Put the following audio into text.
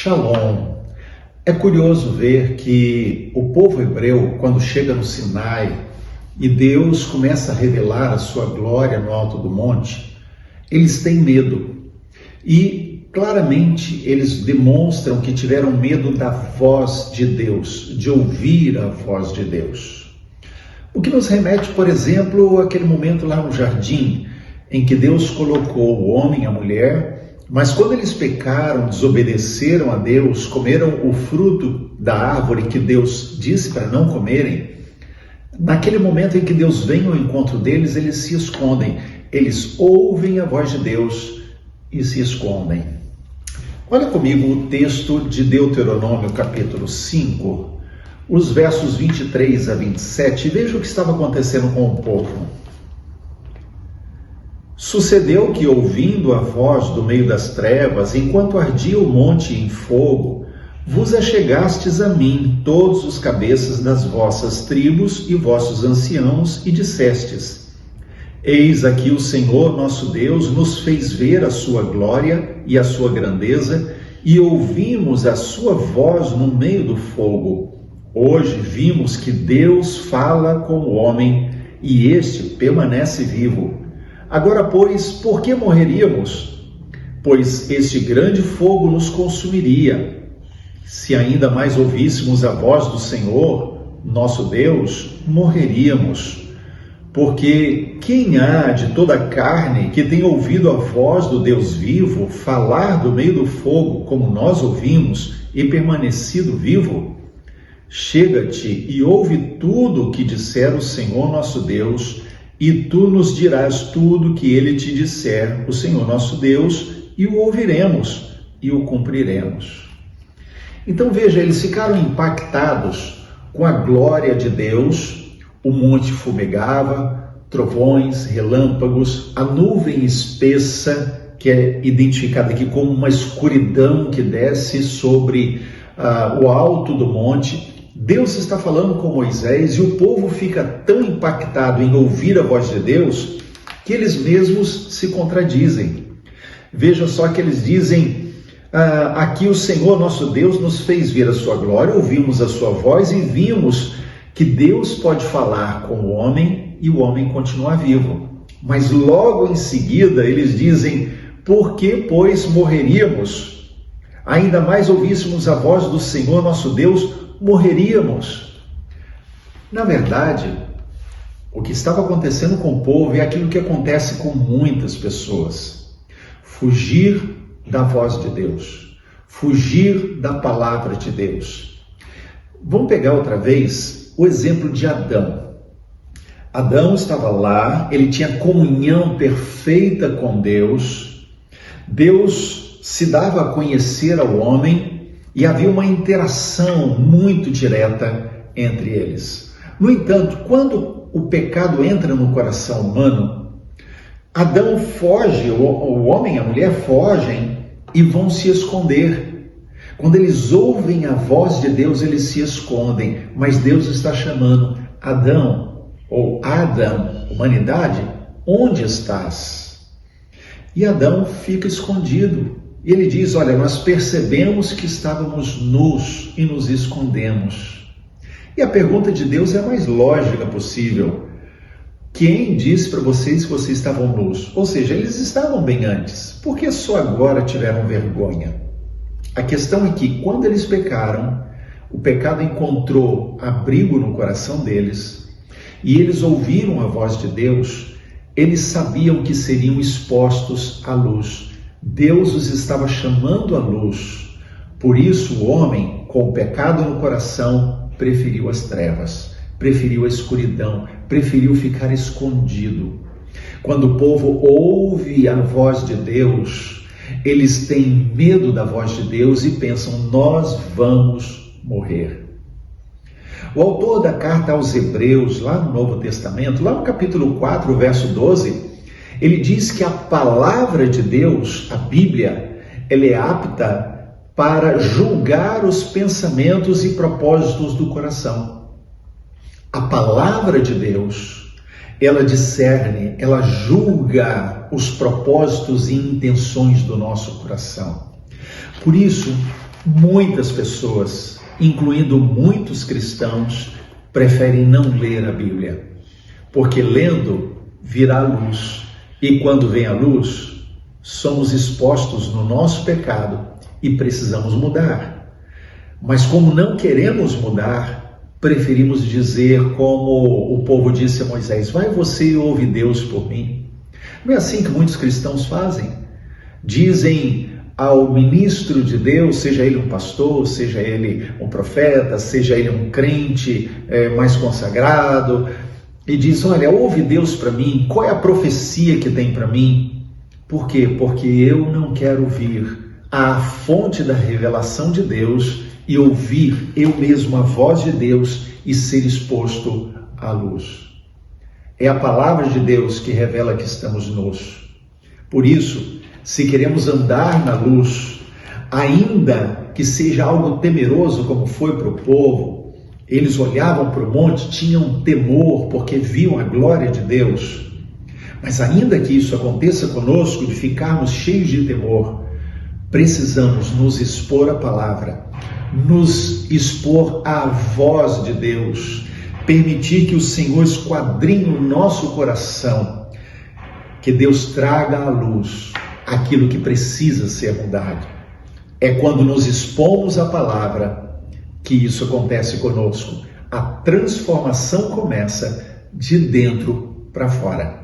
Shalom. É curioso ver que o povo hebreu, quando chega no Sinai e Deus começa a revelar a sua glória no alto do monte, eles têm medo. E claramente eles demonstram que tiveram medo da voz de Deus, de ouvir a voz de Deus. O que nos remete, por exemplo, àquele momento lá no jardim, em que Deus colocou o homem e a mulher, mas quando eles pecaram, desobedeceram a Deus, comeram o fruto da árvore que Deus disse para não comerem, naquele momento em que Deus vem ao encontro deles, eles se escondem. Eles ouvem a voz de Deus e se escondem. Olha comigo o texto de Deuteronômio, capítulo 5, os versos 23 a 27, e veja o que estava acontecendo com o povo. Sucedeu que, ouvindo a voz do meio das trevas, enquanto ardia o monte em fogo, vos achegastes a mim, todos os cabeças das vossas tribos e vossos anciãos, e dissestes: Eis aqui o Senhor nosso Deus nos fez ver a sua glória e a sua grandeza, e ouvimos a sua voz no meio do fogo. Hoje vimos que Deus fala com o homem, e este permanece vivo. Agora, pois, por que morreríamos? Pois este grande fogo nos consumiria. Se ainda mais ouvíssemos a voz do Senhor, nosso Deus, morreríamos. Porque quem há de toda a carne que tenha ouvido a voz do Deus vivo falar do meio do fogo, como nós ouvimos, e permanecido vivo? Chega-te e ouve tudo o que disser o Senhor nosso Deus, e tu nos dirás tudo que ele te disser, o Senhor nosso Deus, e o ouviremos e o cumpriremos. Então veja, eles ficaram impactados com a glória de Deus. O monte fumegava, trovões, relâmpagos, a nuvem espessa, que é identificada aqui como uma escuridão que desce sobre o alto do monte. Deus está falando com Moisés e o povo fica tão impactado em ouvir a voz de Deus que eles mesmos se contradizem. Veja só que eles dizem, aqui o Senhor nosso Deus nos fez ver a sua glória, ouvimos a sua voz e vimos que Deus pode falar com o homem e o homem continuar vivo. Mas logo em seguida eles dizem, por que, pois, morreríamos? Ainda mais ouvíssemos a voz do Senhor nosso Deus, morreríamos. Na verdade, o que estava acontecendo com o povo é aquilo que acontece com muitas pessoas. Fugir da voz de Deus, fugir da palavra de Deus. Vamos pegar outra vez o exemplo de Adão. Adão estava lá, ele tinha comunhão perfeita com Deus. Deus se dava a conhecer ao homem e havia uma interação muito direta entre eles. No entanto, quando o pecado entra no coração humano, Adão foge, o homem e a mulher fogem e vão se esconder. Quando eles ouvem a voz de Deus, eles se escondem, mas Deus está chamando: Adão, ou Adão, humanidade, onde estás? E Adão fica escondido. E ele diz, olha, nós percebemos que estávamos nus e nos escondemos. E a pergunta de Deus é a mais lógica possível. Quem disse para vocês que vocês estavam nus? Ou seja, eles estavam bem antes. Por que só agora tiveram vergonha? A questão é que quando eles pecaram, o pecado encontrou abrigo no coração deles e eles ouviram a voz de Deus, eles sabiam que seriam expostos à luz. Deus os estava chamando à luz. Por isso o homem, com o pecado no coração, preferiu as trevas, preferiu a escuridão, preferiu ficar escondido. Quando o povo ouve a voz de Deus, eles têm medo da voz de Deus e pensam, nós vamos morrer. O autor da carta aos Hebreus, lá no Novo Testamento, lá no capítulo 4, verso 12, ele diz que a palavra de Deus, a Bíblia, ela é apta para julgar os pensamentos e propósitos do coração. A palavra de Deus, ela discerne, ela julga os propósitos e intenções do nosso coração. Por isso, Muitas pessoas, incluindo muitos cristãos, preferem não ler a Bíblia, porque lendo virá luz, e quando vem a luz, somos expostos no nosso pecado e precisamos mudar. Mas como não queremos mudar, preferimos dizer como o povo disse a Moisés: vai você e ouve Deus por mim. Não é assim que muitos cristãos fazem? Dizem ao ministro de Deus, seja ele um pastor, seja ele um profeta, seja ele um crente mais consagrado, e diz: olha, ouve Deus para mim, qual é a profecia que tem para mim? Por quê? Porque eu não quero vir à fonte da revelação de Deus e ouvir eu mesmo a voz de Deus e ser exposto à luz. É a palavra de Deus que revela que estamos nus. Por isso, se queremos andar na luz, ainda que seja algo temeroso, como foi para o povo, eles olhavam para o monte, tinham temor, porque viam a glória de Deus. Mas ainda que isso aconteça conosco, de ficarmos cheios de temor, precisamos nos expor à palavra, nos expor à voz de Deus, permitir que o Senhor esquadrinhe o nosso coração, que Deus traga à luz aquilo que precisa ser mudado. É quando nos expomos à palavra que isso acontece conosco. A transformação começa de dentro para fora.